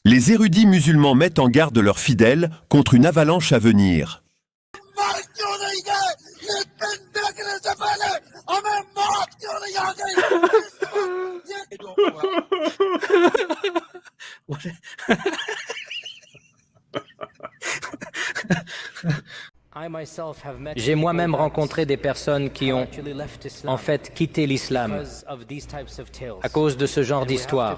Les érudits musulmans mettent en garde leurs fidèles contre une avalanche à venir. J'ai moi-même rencontré des personnes qui ont en fait quitté l'islam à cause de ce genre d'histoire.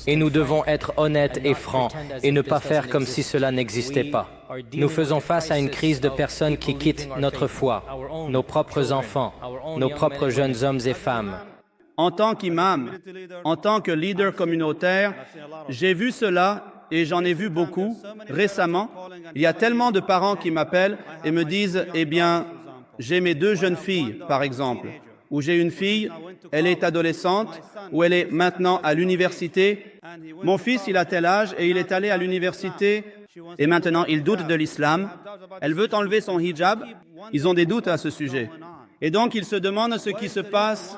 Et nous devons être honnêtes et francs et ne pas faire comme si cela n'existait pas. Nous faisons face à une crise de personnes qui quittent notre foi, nos propres enfants, nos propres jeunes hommes et femmes. En tant qu'imam, en tant que leader communautaire, j'ai vu cela et j'en ai vu beaucoup récemment. Il y a tellement de parents qui m'appellent et me disent « Eh bien, j'ai mes 2 jeunes filles, par exemple, ou j'ai une fille, elle est adolescente, ou elle est maintenant à l'université. Mon fils, il a tel âge et il est allé à l'université et maintenant il doute de l'islam. Elle veut enlever son hijab. Ils ont des doutes à ce sujet. Et donc, ils se demandent ce qui se passe.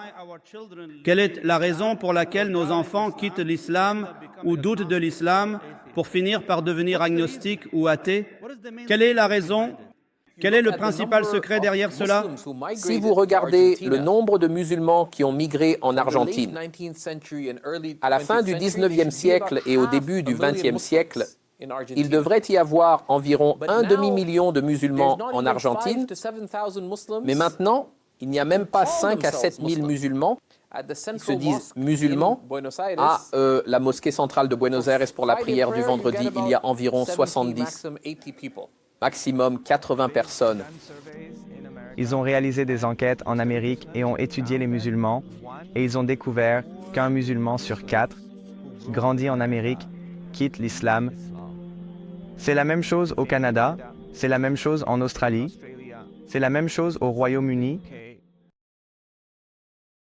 Quelle est la raison pour laquelle nos enfants quittent l'islam ou doutent de l'islam pour finir par devenir agnostiques ou athées? Quelle est la raison? Quel est le principal secret derrière cela? Si vous regardez le nombre de musulmans qui ont migré en Argentine, à la fin du 19e siècle et au début du 20e siècle, il devrait y avoir environ un demi-million de musulmans en Argentine, mais maintenant, il n'y a même pas 5 à 7 000 musulmans qui se disent musulmans. À la mosquée centrale de Buenos Aires pour la prière du vendredi, il y a environ 70, maximum 80 personnes. Ils ont réalisé des enquêtes en Amérique et ont étudié les musulmans, et ils ont découvert qu'un musulman sur 4 qui grandit en Amérique quitte l'islam. C'est la même chose au Canada, c'est la même chose en Australie, c'est la même chose au Royaume-Uni,